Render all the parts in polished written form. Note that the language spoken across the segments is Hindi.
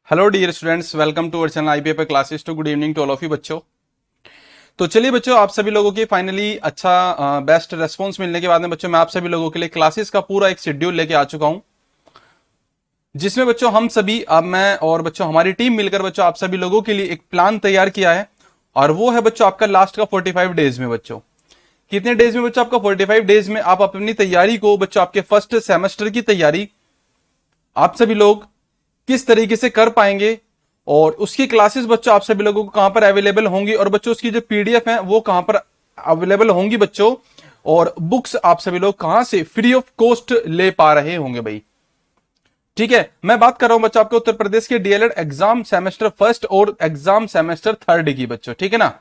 Hello dear students, welcome to our channel i paper classes too. Good evening to all of you बच्चों। तो चलिए बच्चों, आप सभी लोगों की फाइनली अच्छा बेस्ट रेस्पॉन्स मिलने के बाद में बच्चों मैं आप सभी लोगों के लिए क्लासेस का पूरा एक शेड्यूल लेके आ चुका हूं, जिसमें बच्चों हम सभी, अब मैं और बच्चों हमारी टीम मिलकर बच्चों आप सभी लोगों के लिए एक प्लान तैयार किया है। और वो है बच्चों आपका लास्ट का 45 डेज में। बच्चों कितने डेज में? बच्चों आपका 45 डेज में आप अपनी तैयारी को, बच्चों आपके फर्स्ट सेमेस्टर की तैयारी आप सभी लोग किस तरीके से कर पाएंगे, और उसकी क्लासेस बच्चों आप सभी लोगों को कहां पर अवेलेबल होंगी, और बच्चों उसकी जो पीडीएफ है वो कहां पर अवेलेबल होंगी बच्चों, और बुक्स आप सभी लोग कहां से फ्री ऑफ कॉस्ट ले पा रहे होंगे भाई। ठीक है, मैं बात कर रहा हूं बच्चों आपके उत्तर प्रदेश के डीएलएड एग्जाम सेमेस्टर फर्स्ट और एग्जाम सेमेस्टर थर्ड की बच्चों, ठीक है ना।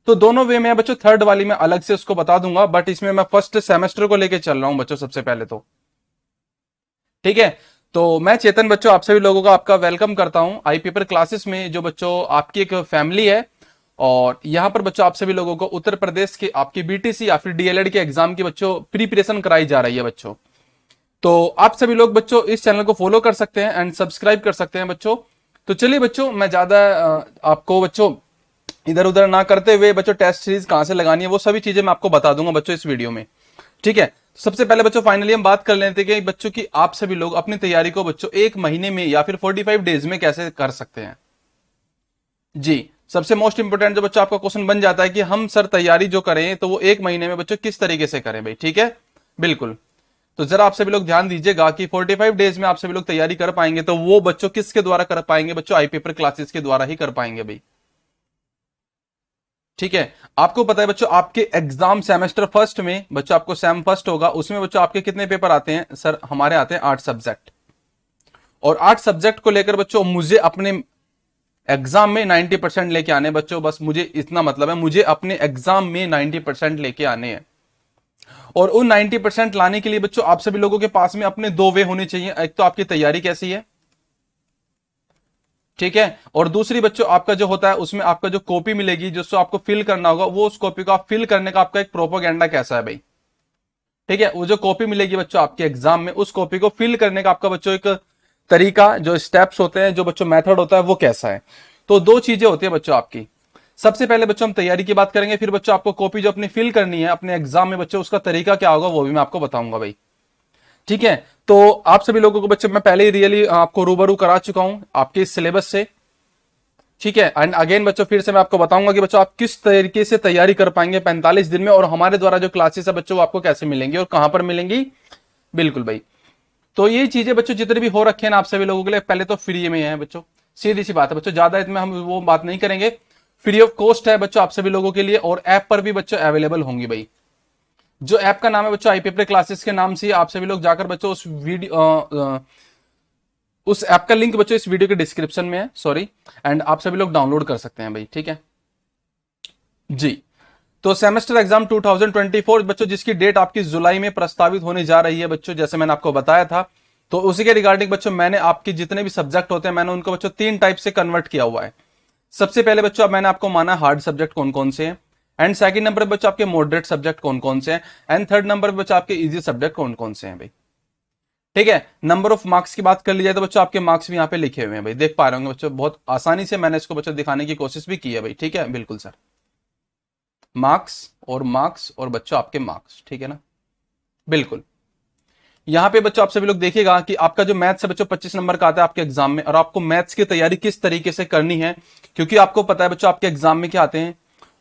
तो दोनों वे में बच्चों, थर्ड वाली मैं अलग से उसको बता दूंगा, बट इसमें मैं फर्स्ट सेमेस्टर को लेके चल रहा हूं बच्चों सबसे पहले तो। ठीक है, तो मैं चेतन बच्चों आप सभी लोगों का आपका वेलकम करता हूं आई पेपर क्लासेस में, जो बच्चों आपकी एक फैमिली है। और यहां पर बच्चों आप सभी लोगों को उत्तर प्रदेश के आपकी बीटीसी या फिर डीएलएड के एग्जाम की बच्चों प्रिपरेशन कराई जा रही है बच्चों। तो आप सभी लोग बच्चों इस चैनल को फॉलो कर सकते हैं एंड सब्सक्राइब कर सकते हैं बच्चों। तो चलिए बच्चों, मैं ज्यादा आपको बच्चों इधर उधर ना करते हुए बच्चों टेस्ट सीरीज कहां से लगानी है वो सभी चीजें मैं आपको बता दूंगा बच्चों इस वीडियो में। ठीक है, सबसे पहले बच्चों फाइनली हम बात कर लेते हैं कि बच्चों की आप सभी लोग अपनी तैयारी को बच्चों एक महीने में या फिर 45 डेज में कैसे कर सकते हैं। जी, सबसे मोस्ट इंपोर्टेंट जो बच्चों आपका क्वेश्चन बन जाता है कि हम सर तैयारी जो करें तो वो एक महीने में बच्चों किस तरीके से करें भाई। ठीक है, बिल्कुल। तो जरा आप सभी लोग ध्यान दीजिएगा कि 45 डेज में आप सभी लोग तैयारी कर पाएंगे तो वो बच्चों किसके द्वारा कर पाएंगे बच्चों? आई पेपर क्लासेस के द्वारा ही कर पाएंगे भाई। ठीक है, आपको पता है बच्चों आपके एग्जाम सेमेस्टर फर्स्ट में बच्चों आपको सेम फर्स्ट होगा, उसमें बच्चों आपके कितने पेपर आते हैं? सर हमारे आते हैं 8 सब्जेक्ट। और 8 सब्जेक्ट को लेकर बच्चों मुझे अपने एग्जाम में 90% लेके आने बच्चों, बस मुझे इतना मतलब है, मुझे अपने एग्जाम में 90% लेके आने हैं। और उन 90% लाने के लिए बच्चों आप सभी लोगों के पास में अपने दो वे होने चाहिए। एक तो आपकी तैयारी कैसी है, ठीक है, और दूसरी बच्चों आपका जो होता है उसमें आपका जो कॉपी मिलेगी जिसको आपको फिल करना होगा, वो उस कॉपी को आप फिल करने का आपका एक प्रोपोगेंडा कैसा है भाई। ठीक है, वो जो कॉपी मिलेगी बच्चों आपके एग्जाम में, उस कॉपी को फिल करने का आपका बच्चों एक तरीका, जो स्टेप्स होते हैं, जो बच्चों मेथड होता है वो कैसा है। तो दो चीजें होती है बच्चों आपकी। सबसे पहले बच्चों हम तैयारी की बात करेंगे, फिर बच्चों आपको कॉपी जो अपनी फिल करनी है अपने एग्जाम में बच्चों, उसका तरीका क्या होगा वो भी मैं आपको बताऊंगा भाई। ठीक है, तो आप सभी लोगों को बच्चों मैं पहले ही रियली आपको रूबरू करा चुका हूं आपके इस सिलेबस से। ठीक है, एंड अगेन बच्चों फिर से मैं आपको बताऊंगा कि बच्चों आप किस तरीके से तैयारी कर पाएंगे 45 दिन में, और हमारे द्वारा जो क्लासेस है बच्चों वो आपको कैसे मिलेंगी और कहां पर मिलेंगी। बिल्कुल भाई। तो ये चीजें बच्चों जितने भी हो रखे हैं ना आप सभी लोगों के लिए, पहले तो फ्री में है बच्चों, सीधी सी बात है बच्चों, ज्यादा इसमें हम वो बात नहीं करेंगे। फ्री ऑफ कॉस्ट है बच्चों आप सभी लोगों के लिए, और ऐप पर भी बच्चों अवेलेबल होंगी भाई। जो ऐप का नाम है बच्चों आईपीएपर क्लासेस के नाम से आप सभी लोग जाकर बच्चों उस वीडियो उस ऐप का लिंक बच्चों इस वीडियो के डिस्क्रिप्शन में है, सॉरी, एंड आप सभी लोग डाउनलोड कर सकते हैं भाई। ठीक है जी। तो सेमेस्टर एग्जाम 2024 बच्चों, जिसकी डेट आपकी जुलाई में प्रस्तावित होने जा रही है बच्चों, जैसे मैंने आपको बताया था। तो उसी के रिगार्डिंग बच्चों मैंने आपके जितने भी सब्जेक्ट होते हैं मैंने उनको बच्चों 3 टाइप से कन्वर्ट किया हुआ है। सबसे पहले बच्चों अब मैंने आपको माना हार्ड सब्जेक्ट कौन कौन से हैं, एंड सेकंड नंबर पर बच्चों आपके मॉडरेट सब्जेक्ट कौन कौन से हैं, एंड थर्ड नंबर पर बच्चों आपके इजी सब्जेक्ट कौन कौन से हैं भाई। ठीक है, नंबर ऑफ मार्क्स की बात कर ली जाए तो बच्चों आपके मार्क्स भी यहाँ पे लिखे हुए हैं भाई, देख पा रहे होंगे बच्चों, बहुत आसानी से मैंने इसको बच्चों दिखाने की कोशिश भी की है भाई। ठीक है, बिल्कुल सर, मार्क्स और बच्चों आपके मार्क्स, ठीक है ना, बिल्कुल। यहां पे बच्चों आप सभी लोग देखिएगा कि आपका जो मैथ्स है बच्चों 25 नंबर का आता है आपके एग्जाम में, और आपको मैथ्स की तैयारी किस तरीके से करनी है, क्योंकि आपको पता है बच्चों आपके एग्जाम में क्या आते हैं,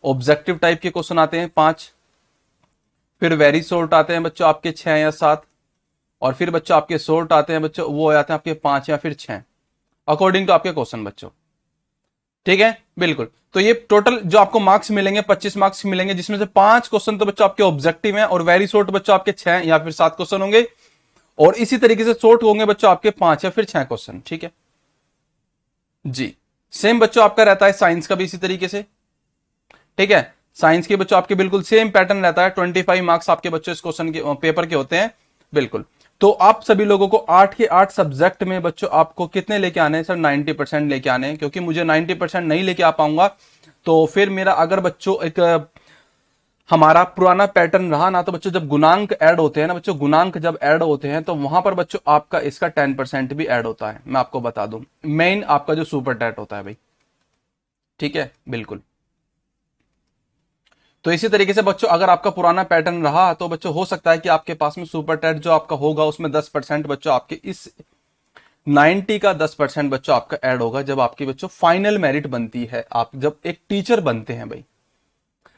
ऑब्जेक्टिव टाइप के क्वेश्चन आते हैं 5, फिर वेरी शॉर्ट आते हैं बच्चों आपके 6 या 7, और फिर बच्चों आपके शॉर्ट आते हैं बच्चों, वो आते हैं आपके 5 या फिर 6, अकॉर्डिंग टू आपके क्वेश्चन बच्चों। ठीक है, बिल्कुल। तो ये टोटल जो आपको मार्क्स मिलेंगे 25 मार्क्स मिलेंगे, जिसमें से 5 क्वेश्चन तो बच्चों आपके ऑब्जेक्टिव हैं, और वेरी शॉर्ट बच्चों आपके 6 या फिर 7 क्वेश्चन होंगे, और इसी तरीके से शॉर्ट होंगे बच्चों आपके 5 या फिर 6 क्वेश्चन। ठीक है जी। सेम बच्चों आपका रहता है साइंस का भी इसी तरीके से। ठीक है, साइंस के बच्चों आपके बिल्कुल सेम पैटर्न रहता है, 25 मार्क्स आपके बच्चों इस क्वेश्चन के पेपर के होते हैं, बिल्कुल। तो आप सभी लोगों को 8 के 8 सब्जेक्ट में बच्चों आपको कितने लेके आने हैं सर? 90% लेके आने हैं, क्योंकि मुझे 90% नहीं लेके आ पाऊंगा तो फिर मेरा अगर बच्चों एक हमारा पुराना पैटर्न रहा ना, तो बच्चों जब गुणांक ऐड होते हैं ना बच्चों, गुणांक जब ऐड होते हैं तो वहां पर बच्चों आपका इसका 10% भी ऐड होता है। मैं आपको बता दूं, मेन आपका जो सुपर टैट होता है भाई, ठीक है, बिल्कुल। तो इसी तरीके से बच्चों अगर आपका पुराना पैटर्न रहा तो बच्चों हो सकता है कि आपके पास में सुपर टैट जो आपका होगा उसमें 10% बच्चों आपके इस 90 का 10% बच्चों आपका ऐड होगा जब आपकी बच्चों फाइनल मेरिट बनती है। आप जब एक टीचर बनते हैं भाई,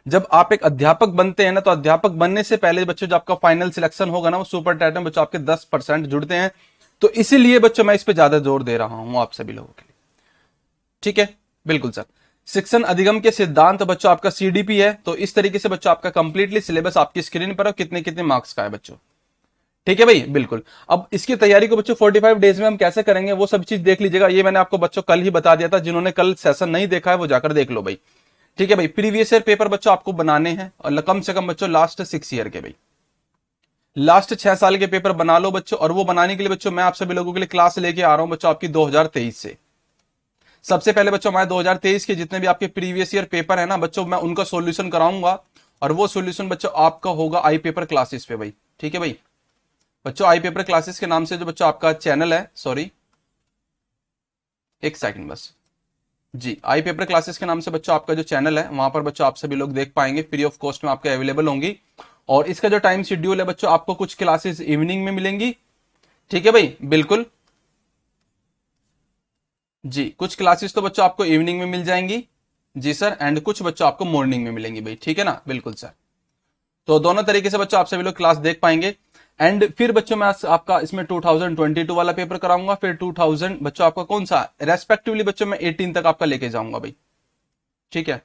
जब आप एक अध्यापक बनते हैं ना, तो अध्यापक बनने से पहले बच्चों जो आपका फाइनल सिलेक्शन होगा ना, वो सुपर टैट में बच्चों आपके 10% जुड़ते हैं। तो इसीलिए बच्चों मैं इस पे ज्यादा जोर दे रहा हूं आप सभी लोगों के लिए, ठीक है, बिल्कुल सर। शिक्षण अधिगम के सिद्धांत बच्चों आपका सीडीपी है। तो इस तरीके से बच्चों आपका कंप्लीटली सिलेबस आपकी स्क्रीन पर है, कितने कितने मार्क्स का है बच्चों, ठीक है भाई, बिल्कुल। अब इसकी तैयारी को बच्चों 45 डेज में हम कैसे करेंगे वो सब चीज देख लीजिएगा। ये मैंने आपको बच्चों कल ही बता दिया था, जिन्होंने कल सेशन नहीं देखा है वो जाकर देख लो भाई, ठीक है भाई। प्रीवियस ईयर पेपर बच्चों आपको बनाने हैं, और कम से कम बच्चों लास्ट 6 ईयर के भाई, लास्ट 6 साल के पेपर बना लो बच्चों। और वो बनाने के लिए बच्चों मैं आप सभी लोगों के लिए क्लास लेके आ रहा हूं बच्चों आपकी 2023 से। सबसे पहले बच्चों हमारे 2023 के जितने भी आपके प्रीवियस ईयर पेपर है ना बच्चों, मैं उनका सॉल्यूशन कराऊंगा। और वो सॉल्यूशन बच्चों आपका होगा आई पेपर क्लासेस पे भाई, ठीक है भाई। बच्चों आई पेपर क्लासेस के नाम से जो बच्चों आपका चैनल है, सॉरी एक सेकंड बस, जी, आई पेपर क्लासेस के नाम से बच्चों आपका जो चैनल है वहां पर बच्चों आप सभी लोग देख पाएंगे, फ्री ऑफ कॉस्ट में आपके अवेलेबल होंगी। और इसका जो टाइम शेड्यूल है बच्चों, आपको कुछ क्लासेस इवनिंग में मिलेंगी, ठीक है भाई, बिल्कुल जी। कुछ क्लासेस तो बच्चों आपको इवनिंग में मिल जाएंगी जी सर, एंड कुछ बच्चों आपको मॉर्निंग में मिलेंगी भाई, ठीक है ना, बिल्कुल सर। तो दोनों तरीके से बच्चों आप सभी लोग क्लास देख पाएंगे। एंड फिर बच्चों मैं आपका इसमें 2022 वाला पेपर कराऊंगा, फिर 2000 बच्चों आपका कौन सा रेस्पेक्टिवली बच्चों मैं 18 तक आपका लेके जाऊंगा भाई, ठीक है।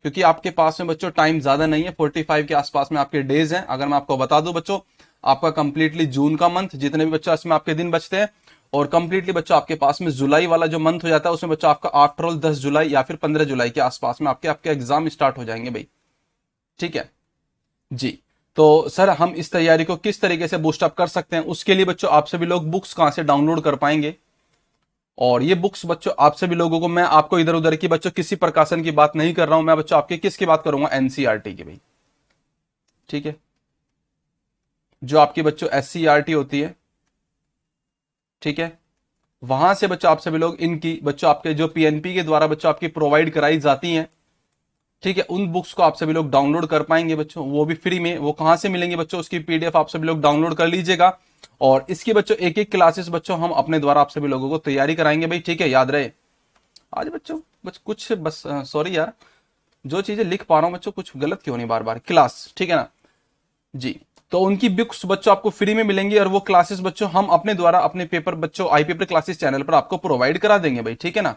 क्योंकि आपके पास में बच्चों टाइम ज्यादा नहीं है, 45 के आसपास में आपके डेज हैं। अगर मैं आपको बता दूं बच्चों, आपका कंप्लीटली जून का मंथ, जितने भी बच्चों इसमें आपके दिन बचते हैं, और कंप्लीटली बच्चों आपके पास में जुलाई वाला जो मंथ हो जाता है उसमें बच्चों आपका आफ्टर ऑल 10 जुलाई या फिर 15 जुलाई के आसपास में आपके आपके एग्जाम स्टार्ट हो जाएंगे भाई, ठीक है जी। तो सर हम इस तैयारी को किस तरीके से बूस्टअप कर सकते हैं, उसके लिए बच्चों आप सभी लोग बुक्स कहां से डाउनलोड कर पाएंगे। और ये बुक्स बच्चों आप सभी लोगों को, मैं आपको इधर उधर की बच्चों किसी प्रकाशन की बात नहीं कर रहा हूं, मैं बच्चों आपके किसकी बात करूंगा, एनसीईआरटी की भाई, ठीक है। जो आपकी बच्चों एससीईआरटी होती है, ठीक है, वहां से बच्चों आप सभी लोग इनकी बच्चों आपके जो पीएनपी के द्वारा बच्चों आपकी प्रोवाइड कराई जाती हैं, ठीक है, उन बुक्स को आप सभी लोग डाउनलोड कर पाएंगे बच्चों, वो भी फ्री में। वो कहां से मिलेंगे बच्चों, उसकी पीडीएफ आप सभी लोग डाउनलोड कर लीजिएगा। और इसकी बच्चों एक एक क्लासेस बच्चों हम अपने द्वारा आप सभी लोगों को तैयारी कराएंगे भाई, ठीक है, याद रहे। आज बच्चों बस कुछ बस सॉरी यार, जो चीजें लिख पा रहा हूं बच्चों, कुछ गलत क्यों नहीं बार बार, क्लास, ठीक है ना जी। तो उनकी बुक्स बच्चों आपको फ्री में मिलेंगी, और वो क्लासेस बच्चों हम अपने द्वारा अपने पेपर बच्चों आई पेपर क्लासेस चैनल पर आपको प्रोवाइड करा देंगे भाई, ठीक है ना।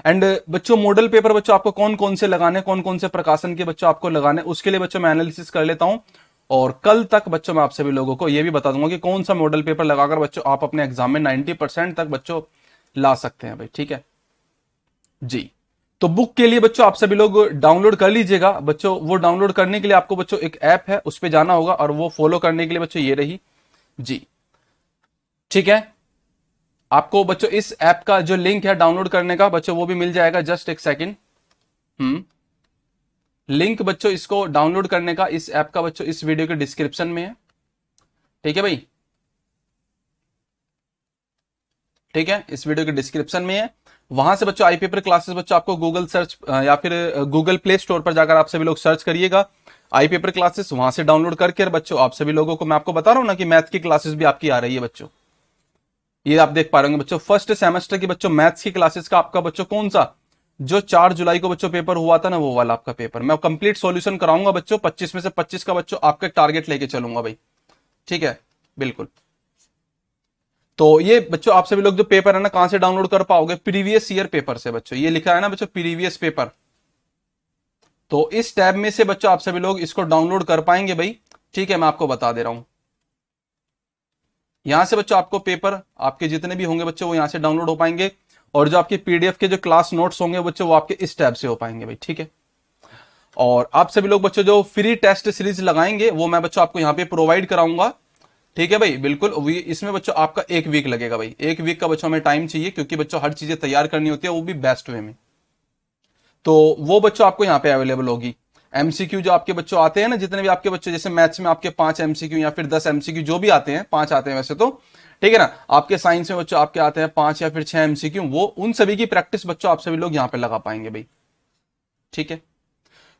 एंड बच्चों मॉडल पेपर बच्चों आपको कौन कौन से लगाने, कौन कौन से प्रकाशन के बच्चों आपको लगाने, उसके लिए बच्चों मैं एनालिसिस कर लेता हूं। और कल तक बच्चों मैं आप सभी लोगों को यह भी बता दूंगा कि कौन सा मॉडल पेपर लगाकर बच्चों आप अपने एग्जाम में 90% तक बच्चों ला सकते हैं भाई, ठीक है जी। तो बुक के लिए बच्चों आप सभी लोग डाउनलोड कर लीजिएगा बच्चों। वो डाउनलोड करने के लिए आपको बच्चों एक ऐप है, उस पर जाना होगा, और वो फॉलो करने के लिए बच्चों ये रही जी, ठीक है। आपको बच्चों इस ऐप का जो लिंक है डाउनलोड करने का बच्चों वो भी मिल जाएगा, जस्ट एक सेकेंड। लिंक बच्चों इसको डाउनलोड करने का इस ऐप का बच्चों इस वीडियो के डिस्क्रिप्शन में है, ठीक है भाई, ठीक है, इस वीडियो के डिस्क्रिप्शन में है। वहां से बच्चों आई पेपर क्लासेस बच्चों आपको गूगल सर्च या फिर गूगल प्ले स्टोर पर जाकर आप सभी लोग सर्च करिएगा आई पेपर क्लासेस, वहां से डाउनलोड करके बच्चों आप सभी लोगों को मैं आपको बता रहा हूं ना कि मैथ की क्लासेस भी आपकी आ रही है बच्चों। ये आप देख पा रहे होंगे बच्चों, फर्स्ट सेमेस्टर की बच्चों मैथ्स की क्लासेस का आपका बच्चों कौन सा, जो 4 जुलाई को बच्चों पेपर हुआ था ना, वो वाला आपका पेपर मैं कंप्लीट सॉल्यूशन कराऊंगा बच्चों। 25 में से 25 का बच्चों आपका टारगेट लेके चलूंगा भाई, ठीक है, बिल्कुल। तो ये बच्चों आप सभी लोग जो पेपर है ना कहां से डाउनलोड कर पाओगे, प्रीवियस ईयर पेपर से बच्चों, ये लिखा है ना बच्चों प्रीवियस पेपर। तो इस टैब में से बच्चों आप सभी लोग इसको डाउनलोड कर पाएंगे भाई, ठीक है, मैं आपको बता दे रहा हूं। यहां से बच्चों आपको पेपर आपके जितने भी होंगे बच्चों वो यहां से डाउनलोड हो पाएंगे। और जो आपके पीडीएफ के जो क्लास नोट्स होंगे बच्चों वो आपके इस टैब से हो पाएंगे भाई, ठीक है। और आप सभी लोग बच्चों जो फ्री टेस्ट सीरीज लगाएंगे वो मैं बच्चों आपको यहां पे प्रोवाइड कराऊंगा, ठीक है भाई, बिल्कुल। इसमें बच्चों आपका 1 वीक लगेगा भाई, 1 वीक का बच्चों हमें टाइम चाहिए, क्योंकि बच्चों हर चीजें तैयार करनी होती है, वो भी बेस्ट वे में। तो वो बच्चों आपको यहां पे अवेलेबल होगी। एमसीक्यू जो आपके बच्चों आते हैं ना, जितने भी आपके बच्चे, जैसे मैथ्स में आपके 5 एमसीक्यू या फिर 10 एमसीक्यू जो भी आते हैं, 5 आते हैं वैसे तो, ठीक है ना। आपके साइंस में बच्चों आपके आते हैं 5 या फिर 6 एमसीक्यू, वो उन सभी की प्रैक्टिस बच्चों आप सभी लोग यहां पे लगा पाएंगे भाई, ठीक है।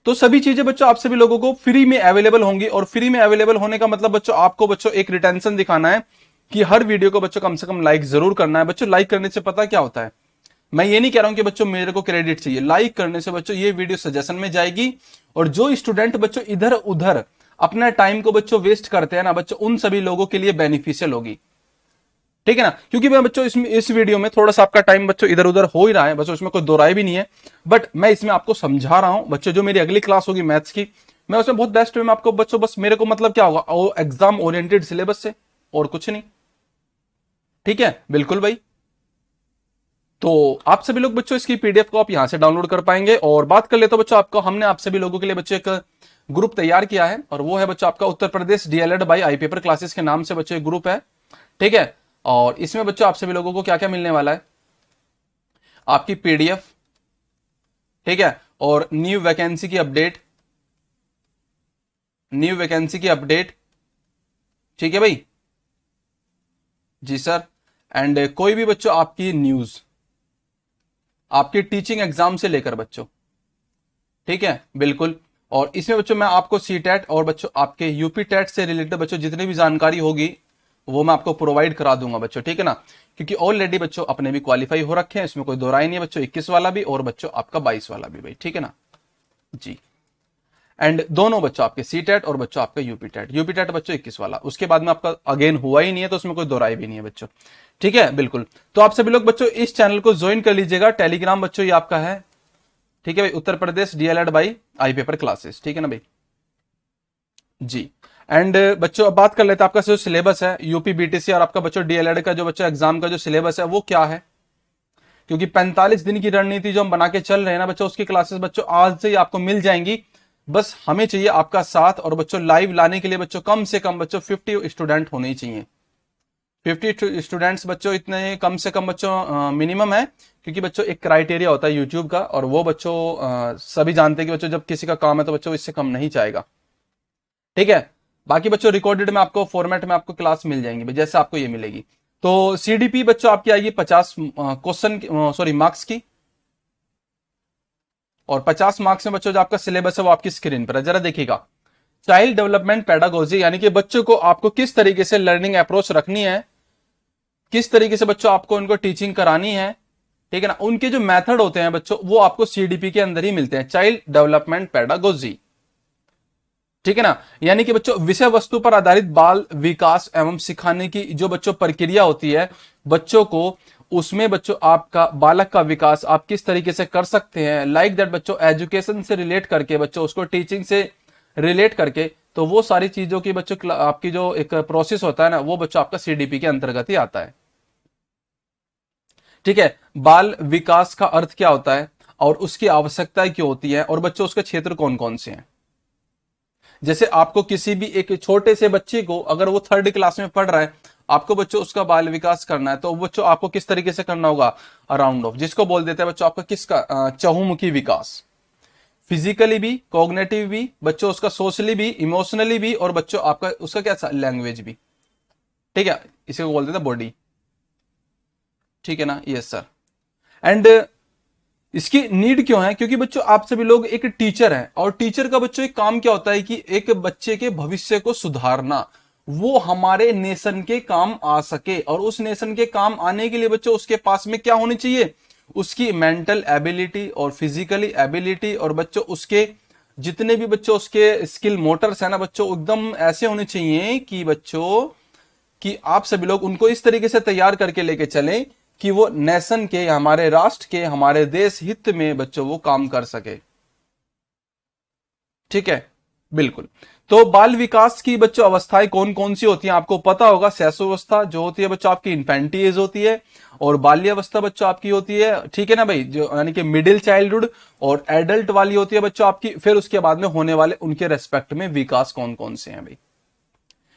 तो सभी चीजें बच्चों आप सभी लोगों को फ्री में अवेलेबल होंगी, और फ्री में अवेलेबल होने का मतलब बच्चों आपको बच्चों एक रिटेंशन दिखाना है कि हर वीडियो को बच्चों कम से कम लाइक जरूर करना है। बच्चों लाइक करने से पता क्या होता है, मैं ये नहीं कह रहा हूं कि बच्चों मेरे को क्रेडिट चाहिए, लाइक करने से बच्चों ये वीडियो सजेशन में जाएगी, और जो स्टूडेंट बच्चों इधर उधर अपना टाइम को बच्चों वेस्ट करते हैं ना बच्चों, उन सभी लोगों के लिए बेनिफिशियल होगी, ठीक है ना। क्योंकि मैं बच्चों इसमें इस वीडियो में थोड़ा सा आपका टाइम बच्चों इधर उधर हो ही रहा है, बच्चों इसमें कोई दो राय भी नहीं है, बट मैं इसमें आपको समझा रहा हूं बच्चों। जो मेरी अगली क्लास होगी मैथ्स की, मैं उसमें बहुत बेस्ट वे में आपको बच्चों, बस मेरे को मतलब क्या होगा, वो एग्जाम ओरिएंटेड सिलेबस से, और कुछ नहीं, ठीक है, बिल्कुल भाई। तो आप सभी लोग बच्चों इसकी पीडीएफ को आप यहां से डाउनलोड कर पाएंगे। और बात कर ले तो बच्चों आपको, हमने आप सभी लोगों के लिए बच्चों एक ग्रुप तैयार किया है, और वो है बच्चों आपका Uttar Pradesh DElEd by I paper classes के नाम से बच्चों एक ग्रुप है, ठीक है। और इसमें बच्चों आप सभी लोगों को क्या क्या मिलने वाला है, आपकी पीडीएफ, ठीक है, और न्यू वैकेंसी की अपडेट, न्यू वैकेंसी की अपडेट, ठीक है भाई, जी सर। एंड कोई भी बच्चों आपकी न्यूज, आपकी टीचिंग एग्जाम से लेकर बच्चों, ठीक है, बिल्कुल। और इसमें बच्चों मैं आपको सी टेट और बच्चों आपके यूपी टेट से रिलेटेड बच्चों जितनी भी जानकारी होगी वो मैं आपको प्रोवाइड करा दूंगा बच्चों, ठीक है ना। क्योंकि ऑलरेडी बच्चों अपने भी क्वालिफाई हो रखे हैं, इसमें कोई दो राय नहीं है बच्चों, 21 वाला भी और बच्चों आपका 22 वाला भी भाई, ठीक है ना जी। एंड दोनों बच्चों आपके सी टेट और बच्चों आपका यूपी टेट बच्चों 21 वाला, उसके बाद में आपका अगेन हुआ ही नहीं है, तो उसमें कोई दो राय भी नहीं है बच्चों, ठीक है, बिल्कुल। तो आप सभी लोग बच्चों इस चैनल को ज्वाइन कर लीजिएगा, टेलीग्राम बच्चों ये आपका है, ठीक है भाई, Uttar Pradesh DElEd by I paper classes, ठीक है ना भाई जी। एंड बच्चों अब बात कर लेते हैं आपका जो सिलेबस है यूपी बीटीसी और आपका बच्चों डीएलएड का जो बच्चों एग्जाम का जो सिलेबस है वो क्या है। क्योंकि 45 दिन की रणनीति जो हम बना के चल रहे हैं ना बच्चों, उसकी क्लासेस बच्चों आज से ही आपको मिल जाएंगी। बस हमें चाहिए आपका साथ, और बच्चों लाइव लाने के लिए बच्चों कम से कम बच्चों 50 स्टूडेंट होने ही चाहिए। 50 स्टूडेंट्स बच्चों इतने कम से कम बच्चों मिनिमम है, क्योंकि बच्चों एक क्राइटेरिया होता है यूट्यूब का, और वो बच्चों सभी जानते हैं कि बच्चों जब किसी का काम है तो बच्चों इससे कम नहीं जाएगा, ठीक है। बाकी बच्चों रिकॉर्डेड में आपको फॉर्मेट में आपको क्लास मिल जाएंगी जैसे आपको ये मिलेगी। तो सीडीपी बच्चों आपकी आएगी 50 क्वेश्चन, सॉरी मार्क्स की, और 50 मार्क्स में बच्चों जो आपका सिलेबस है वो आपकी स्क्रीन पर है, जरा देखिएगा। चाइल्ड डेवलपमेंट पेडागोजी, यानी कि बच्चों को आपको किस तरीके से लर्निंग अप्रोच रखनी है, किस तरीके से बच्चों आपको उनको टीचिंग करानी है, ठीक है ना। उनके जो मेथड होते हैं बच्चों वो आपको सीडीपी के अंदर ही मिलते हैं, चाइल्ड डेवलपमेंट पेडागोजी, ठीक है ना। यानी कि बच्चों विषय वस्तु पर आधारित बाल विकास एवं सिखाने की जो बच्चों प्रक्रिया होती है बच्चों को, उसमें बच्चों आपका बालक का विकास आप किस तरीके से कर सकते हैं, लाइक दैट बच्चों एजुकेशन से रिलेट करके बच्चों उसको टीचिंग से रिलेट करके, तो वो सारी चीजों की बच्चों आपकी जो एक प्रोसेस होता है ना वो बच्चों आपका सीडीपी के अंतर्गत ही आता है, ठीक है। बाल विकास का अर्थ क्या होता है और उसकी आवश्यकताएं क्यों होती है, और बच्चों उसके क्षेत्र कौन कौन से हैं। जैसे आपको किसी भी एक छोटे से बच्चे को, अगर वो 3rd क्लास में पढ़ रहा है, आपको बच्चों उसका बाल विकास करना है, तो बच्चों आपको किस तरीके से करना होगा, अराउंड ऑफ, जिसको बोल देते हैं बच्चों आपका किसका चहुमुखी विकास, फिजिकली भी, कॉग्निटिव भी बच्चों उसका, सोशली भी, इमोशनली भी, और बच्चों आपका उसका क्या लैंग्वेज भी, ठीक है, इसे को बोल देते हैं बॉडी, ठीक है ना, यस सर। एंड इसकी नीड क्यों है, क्योंकि बच्चों आप सभी लोग एक टीचर हैं, और टीचर का बच्चों एक काम क्या होता है कि एक बच्चे के भविष्य को सुधारना, वो हमारे नेशन के काम आ सके, और उस नेशन के काम आने के लिए बच्चों उसके पास में क्या होनी चाहिए, उसकी मेंटल एबिलिटी और फिजिकली एबिलिटी, और बच्चों उसके जितने भी बच्चों उसके स्किल मोटर्स है ना बच्चों एकदम ऐसे होने चाहिए कि बच्चों कि आप सभी लोग उनको इस तरीके से तैयार करके लेके चलें कि वो नेशन के, हमारे राष्ट्र के, हमारे देश हित में बच्चों वो काम कर सके, ठीक है, बिल्कुल। तो बाल विकास की बच्चों अवस्थाएं कौन कौन सी होती हैं आपको पता होगा। शैशवावस्था जो होती है बच्चों आपकी इन्फेंटी एज होती है, और बाल्यावस्था बच्चों आपकी होती है, ठीक है ना भाई, जो यानी कि मिडिल चाइल्डहुड, और एडल्ट वाली होती है बच्चों आपकी, फिर उसके बाद में होने वाले उनके रेस्पेक्ट में विकास कौन कौन से हैं भाई।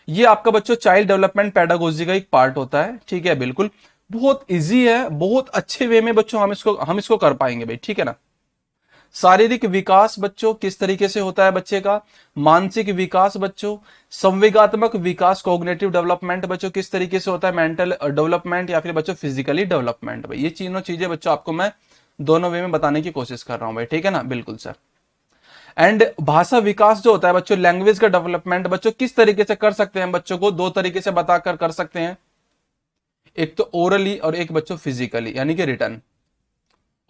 ये आपका बच्चों चाइल्ड डेवलपमेंट पेडागोजी का एक पार्ट होता है, ठीक है, बिल्कुल। बहुत इजी है, बहुत अच्छे वे में बच्चों हम इसको कर पाएंगे भाई, ठीक है ना। शारीरिक विकास बच्चों किस तरीके से होता है बच्चे का, मानसिक विकास बच्चों, संवेगात्मक विकास कॉग्निटिव डेवलपमेंट बच्चों किस तरीके से होता है, मेंटल डेवलपमेंट या फिर बच्चों फिजिकली डेवलपमेंट। भाई ये तीनों चीजें बच्चों आपको मैं दोनों वे में बताने की कोशिश कर रहा हूं भाई, ठीक है ना, बिल्कुल सर। एंड भाषा विकास जो होता है बच्चों, लैंग्वेज का डेवलपमेंट बच्चों किस तरीके से कर सकते हैं, बच्चों को दो तरीके से बताकर कर सकते हैं, एक तो ओरली और एक बच्चों फिजिकली यानी कि रिटर्न।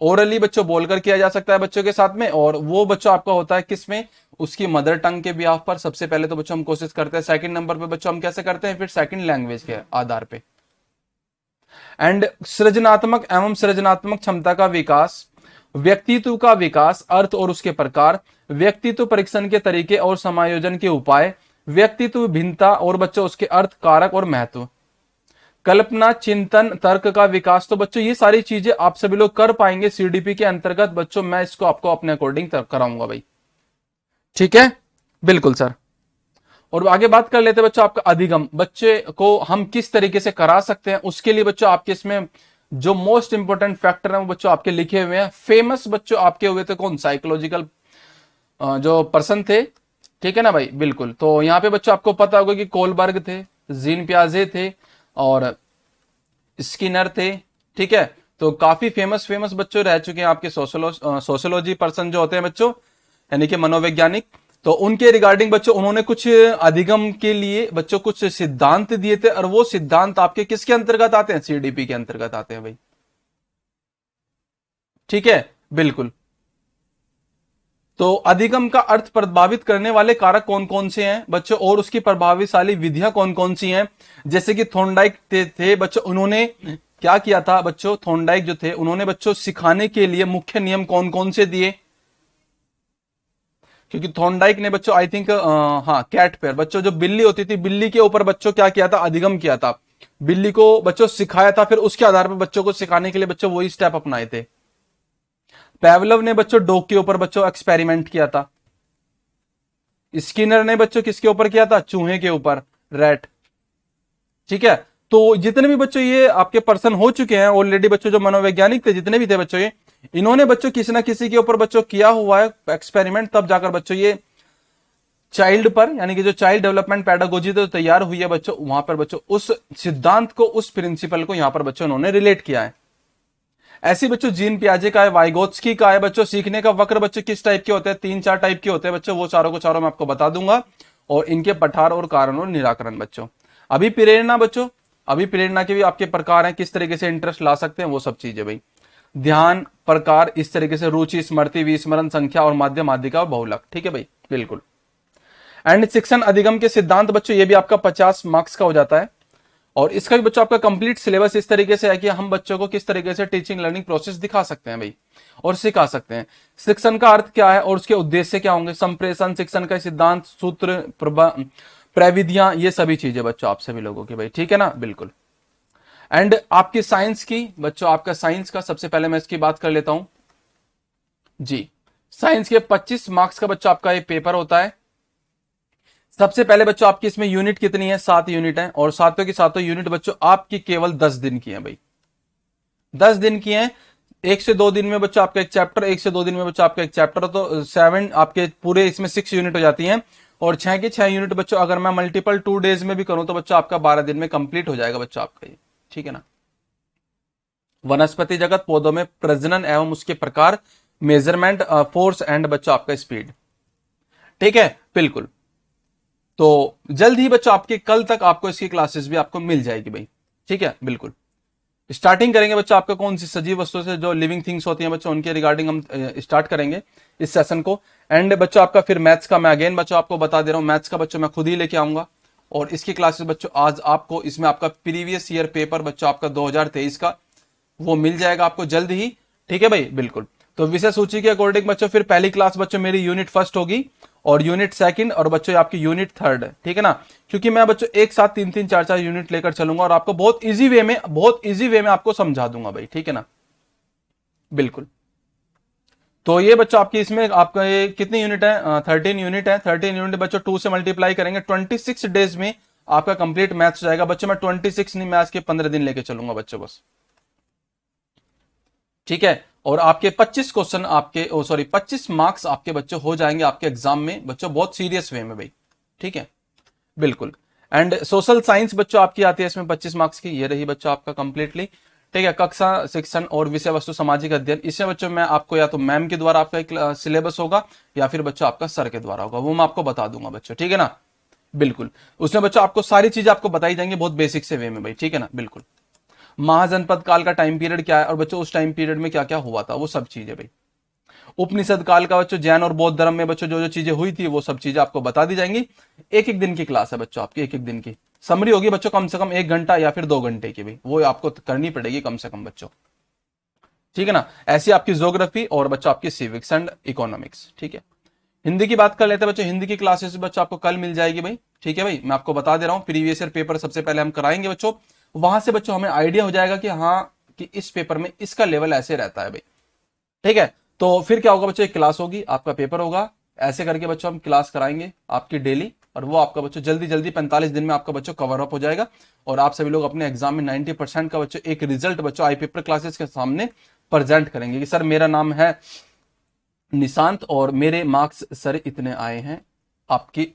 ओरली बच्चों बोलकर किया जा सकता है बच्चों के साथ में, और वो बच्चों आपका होता है किसमें, उसकी मदर टंग के बिहाफ पर सबसे पहले तो बच्चों हम कोशिश करते हैं, सेकंड नंबर पे बच्चों हम कैसे करते हैं, फिर सेकंड लैंग्वेज के आधार पे। एंड सृजनात्मक एवं सृजनात्मक क्षमता का विकास, व्यक्तित्व का विकास, अर्थ और उसके प्रकार, व्यक्तित्व परीक्षण के तरीके और समायोजन के उपाय, व्यक्तित्व भिन्नता और बच्चों उसके अर्थ, कारक और महत्व, कल्पना, चिंतन, तर्क का विकास। तो बच्चों ये सारी चीजें आप सभी लोग कर पाएंगे सीडीपी के अंतर्गत बच्चों, मैं इसको आपको अपने अकॉर्डिंग कराऊंगा भाई, ठीक है, बिल्कुल सर। और आगे बात कर लेते हैं बच्चों आपका अधिगम, बच्चे को हम किस तरीके से करा सकते हैं, उसके लिए बच्चों आपके इसमें जो मोस्ट इंपोर्टेंट फैक्टर है वो बच्चों आपके लिखे हुए हैं। फेमस बच्चों आपके हुए थे कौन, साइकोलॉजिकल जो पर्सन थे, ठीक है ना भाई, बिल्कुल। तो यहाँ पे बच्चों आपको पता होगा कि कोलबर्ग थे, जीन पियाजे थे और स्किनर थे, ठीक है। तो काफी फेमस फेमस बच्चों रह चुके हैं आपके सोशोलॉजी पर्सन जो होते हैं बच्चों, यानी कि मनोवैज्ञानिक। तो उनके रिगार्डिंग बच्चों उन्होंने कुछ अधिगम के लिए बच्चों कुछ सिद्धांत दिए थे, और वो सिद्धांत आपके किसके अंतर्गत आते हैं, सीडीपी के अंतर्गत आते हैं भाई, ठीक है, बिल्कुल। तो अधिगम का अर्थ प्रभावित करने वाले कारक कौन कौन से हैं बच्चों, और उसकी प्रभावशाली विधियां कौन कौन सी हैं। जैसे कि थॉर्नडाइक थे बच्चों, उन्होंने क्या किया था बच्चों, थॉर्नडाइक जो थे उन्होंने बच्चों सिखाने के लिए मुख्य नियम कौन कौन से दिए, क्योंकि थॉर्नडाइक ने बच्चों आई थिंक हाँ कैट पेयर बच्चों जो बिल्ली होती थी, बिल्ली के ऊपर बच्चों क्या किया था, अधिगम किया था, बिल्ली को बच्चों सिखाया था, फिर उसके आधार पर बच्चों को सिखाने के लिए बच्चों वही स्टेप अपनाए थे। पेवलव ने बच्चों डॉग के ऊपर बच्चों एक्सपेरिमेंट किया था। स्किनर ने बच्चों किसके ऊपर किया था, चूहे के ऊपर, रैट, ठीक है। तो जितने भी बच्चों ये आपके पर्सन हो चुके हैं ऑलरेडी बच्चों, जो मनोवैज्ञानिक थे जितने भी थे बच्चों, ये इन्होंने बच्चों किसी ना किसी के ऊपर बच्चों किया हुआ है एक्सपेरिमेंट, तब जाकर बच्चों ये चाइल्ड पर, यानी कि जो चाइल्ड डेवलपमेंट पैडागोजी तो तैयार हुई है बच्चों, वहां पर बच्चों उस सिद्धांत को, उस प्रिंसिपल को यहां पर बच्चों उन्होंने रिलेट किया है। ऐसी बच्चों जीन पियाजे का है, वाइगोत्स्की का है बच्चों। सीखने का वक्र बच्चों किस टाइप के होते हैं, तीन चार टाइप के होते हैं बच्चों, वो चारों को चारों मैं आपको बता दूंगा, और इनके पठार और कारण और निराकरण बच्चों। अभी प्रेरणा बच्चों, अभी प्रेरणा के भी आपके प्रकार हैं, किस तरीके से इंटरेस्ट ला सकते हैं वो सब चीजें भाई। ध्यान प्रकार इस तरीके से, रुचि, स्मृति, विस्मरण, संख्या और माध्यम आदि का बहुलक, ठीक है भाई, बिल्कुल। एंड शिक्षण अधिगम के सिद्धांत बच्चों, ये भी आपका 50 मार्क्स का हो जाता है, और इसका भी बच्चों आपका कंप्लीट सिलेबस इस तरीके से है कि हम बच्चों को किस तरीके से टीचिंग लर्निंग प्रोसेस दिखा सकते हैं भाई, और सिखा सकते हैं। शिक्षण का अर्थ क्या है और उसके उद्देश्य क्या होंगे, संप्रेषण, शिक्षण का सिद्धांत, सूत्र, प्रविधियां, ये सभी चीजें बच्चों आप सभी लोगों की भाई, ठीक है ना, बिल्कुल। एंड आपकी साइंस की बच्चों, आपका साइंस का सबसे पहले मैं इसकी बात कर लेता हूं जी। साइंस के 25 मार्क्स का बच्चों आपका ये पेपर होता है। सबसे पहले बच्चों आपकी इसमें यूनिट कितनी है, 7 यूनिट है, और सातों की सातों यूनिट बच्चों आपकी केवल 10 दिन की है भाई, 10 दिन की है। 1 से 2 दिन में बच्चों आपका एक चैप्टर, 1 से 2 दिन में बच्चों आपका एक चैप्टर, तो 7 आपके पूरे इसमें 6 यूनिट हो जाती हैं, और 6 की 6 यूनिट बच्चों अगर मैं मल्टीपल 2 डेज में भी करूं तो बच्चों आपका 12 दिन में कंप्लीट हो जाएगा बच्चों आपका ये, ठीक है ना। वनस्पति जगत, पौधों में प्रजनन एवं उसके प्रकार, मेजरमेंट, फोर्स एंड बच्चों आपका स्पीड, ठीक है, बिल्कुल। तो जल्द ही बच्चों आपके कल तक आपको इसकी क्लासेस भी आपको मिल जाएगी भाई, ठीक है, बिल्कुल। स्टार्टिंग करेंगे बच्चों आपका कौन सी सजीव वस्तुओं से, जो लिविंग थिंग्स होती हैं बच्चों, उनके रिगार्डिंग हम स्टार्ट करेंगे इस सेशन को। एंड बच्चों आपका फिर मैथ्स का मैं अगेन बच्चों आपको बता दे रहा हूं, मैथ्स का बच्चों मैं खुद ही लेके आऊंगा, और इसकी क्लासेस बच्चों आज आपको इसमें आपका प्रीवियस ईयर पेपर बच्चों आपका 2023 का वो मिल जाएगा आपको जल्द ही, ठीक है भाई, बिल्कुल। तो विषय सूची के अकॉर्डिंग बच्चों फिर पहली क्लास बच्चों मेरी यूनिट फर्स्ट होगी, और यूनिट सेकंड, और बच्चों आपकी यूनिट थर्ड, ठीक है ना। क्योंकि मैं बच्चों एक साथ 3 3 4 4 यूनिट लेकर चलूंगा, और आपको बहुत इजी वे में, बहुत इजी वे में आपको समझा दूंगा भाई, ठीक है ना, बिल्कुल। तो ये बच्चों आपकी इसमें आपका ये कितनी यूनिट है, 13 यूनिट है। 13 यूनिट बच्चों 2 से मल्टीप्लाई करेंगे, 26 डेज में आपका कंप्लीट मैथ्स हो जाएगा बच्चों। मैं 26 नहीं, मैथ्स के 15 दिन लेके चलूंगा बच्चों बस, ठीक है। और आपके 25 क्वेश्चन आपके 25 मार्क्स आपके बच्चों हो जाएंगे आपके एग्जाम में बच्चों, बहुत सीरियस वे में भाई, ठीक है बिल्कुल। एंड सोशल साइंस बच्चों आपकी आती है इसमें 25 मार्क्स की, ये रही बच्चों आपका कंप्लीटली, ठीक है। कक्षा शिक्षण और विषय वस्तु सामाजिक अध्ययन, इसमें बच्चों मैं आपको या तो मैम के द्वारा आपका एक सिलेबस होगा या फिर बच्चों आपका सर के द्वारा होगा, वो मैं आपको बता दूंगा बच्चों, ठीक है ना बिल्कुल। उसमें बच्चों आपको सारी चीजें आपको बताई जाएंगी बहुत बेसिक से वे में भाई, ठीक है ना बिल्कुल। महाजनपद काल का टाइम पीरियड क्या है और बच्चों उस टाइम पीरियड में क्या क्या हुआ था, वो सब चीजें भाई। उपनिषद काल का बच्चों जैन और बौद्ध धर्म में बच्चों जो जो चीजें हुई थी वो सब चीजें आपको बता दी जाएंगी। एक एक दिन की क्लास है बच्चों आपकी, एक एक दिन की समरी होगी बच्चों, कम से कम 1 घंटा या फिर 2 घंटे की भाई, वो आपको करनी पड़ेगी कम से कम बच्चों, ठीक है ना। ऐसी आपकी ज्योग्राफी और बच्चों आपकी सिविक्स एंड इकोनॉमिक्स, ठीक है। हिंदी की बात कर लेते हैं बच्चों, हिंदी की क्लासेस बच्चों आपको कल मिल जाएगी भाई, ठीक है भाई। मैं आपको बता दे रहा हूं प्रीवियस ईयर पेपर सबसे पहले हम कराएंगे बच्चों, वहां से बच्चों हमें आइडिया हो जाएगा कि हाँ कि इस पेपर में इसका लेवल ऐसे रहता है भाई, ठीक है। तो फिर क्या होगा बच्चों, एक क्लास होगी, आपका पेपर होगा, ऐसे करके बच्चों हम क्लास कराएंगे आपकी डेली, और वो आपका बच्चों जल्दी जल्दी 45 दिन में आपका बच्चों कवर अप हो जाएगा। और आप सभी लोग अपने एग्जाम में 90% का बच्चों एक रिजल्ट बच्चों आई पेपर क्लासेस के सामने प्रेजेंट करेंगे कि सर मेरा नाम है निशांत और मेरे मार्क्स सर इतने आए हैं आपकी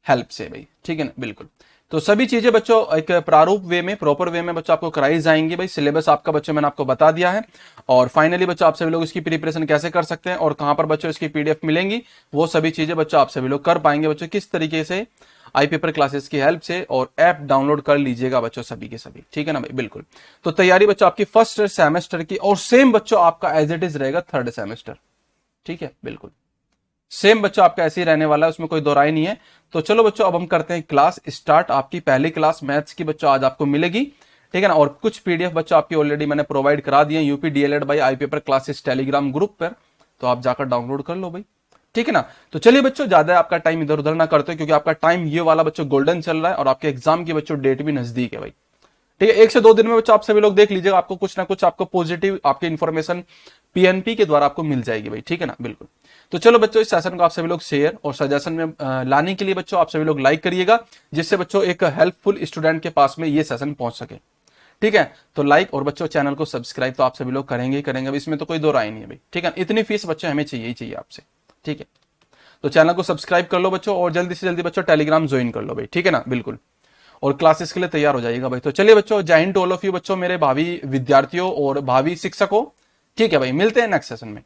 हेल्प से भाई, ठीक है ना बिल्कुल। तो सभी चीजें बच्चों एक प्रारूप वे में, प्रॉपर वे में बच्चों आपको कराई जाएंगी भाई। सिलेबस आपका बच्चों मैंने आपको बता दिया है। और फाइनली बच्चों आप सभी लोग इसकी प्रिपरेशन कैसे कर सकते हैं और कहां पर बच्चों इसकी पीडीएफ मिलेंगी, वो सभी चीजें बच्चों आप सभी लोग कर पाएंगे बच्चों, किस तरीके से आई पेपर क्लासेस की हेल्प से। और ऐप डाउनलोड कर लीजिएगा बच्चों सभी के सभी, ठीक है ना भाई बिल्कुल। तो तैयारी बच्चों आपकी फर्स्ट सेमेस्टर की और सेम बच्चों आपका एज इट इज रहेगा थर्ड सेमेस्टर, ठीक है बिल्कुल सेम बच्चों आपका ऐसे ही रहने वाला है, उसमें कोई दो राय नहीं है। तो चलो बच्चों अब हम करते हैं क्लास स्टार्ट। आपकी पहली क्लास मैथ्स की बच्चों आज आपको मिलेगी, ठीक है ना। और कुछ पीडीएफ बच्चों आपकी ऑलरेडी मैंने प्रोवाइड करा दिए UP DElEd by I paper classes Telegram group पर, तो आप जाकर डाउनलोड कर लो भाई, ठीक है ना। तो चलिए बच्चों ज्यादा आपका टाइम इधर उधर ना करते, क्योंकि आपका टाइम ये वाला बच्चों गोल्डन चल रहा है और आपके एग्जाम की बच्चों डेट भी नजदीक है भाई, ठीक है। 1 से 2 दिन में बच्चों आप सभी लोग देख लीजिएगा, आपको कुछ ना कुछ आपको पॉजिटिव आपकी इन्फॉर्मेशन पीएनपी के द्वारा आपको मिल जाएगी भाई, ठीक है ना बिल्कुल। तो चलो बच्चों इस सेशन को आप सभी लोग शेयर और सजेशन में लाने के लिए बच्चों आप सभी लोग लाइक करिएगा, जिससे बच्चों एक हेल्पफुल स्टूडेंट के पास में ये सेशन पहुंच सके, ठीक है। तो लाइक और बच्चों चैनल को सब्सक्राइब तो आप सभी लोग करेंगे ही करेंगे, इसमें तो कोई दो राय नहीं है भाई, ठीक है। इतनी फीस बच्चों हमें चाहिए ही चाहिए आपसे, ठीक है। तो चैनल को सब्सक्राइब कर लो बच्चों और जल्दी से जल्दी बच्चों टेलीग्राम ज्वाइन कर लो भाई, ठीक है ना बिल्कुल। और क्लासेस के लिए तैयार हो जाइएगा भाई। तो चलिए बच्चों Jai Hind to all of you बच्चों, मेरे भावी विद्यार्थियों और भावी शिक्षकों, ठीक है भाई, मिलते हैं नेक्स्ट सेशन में।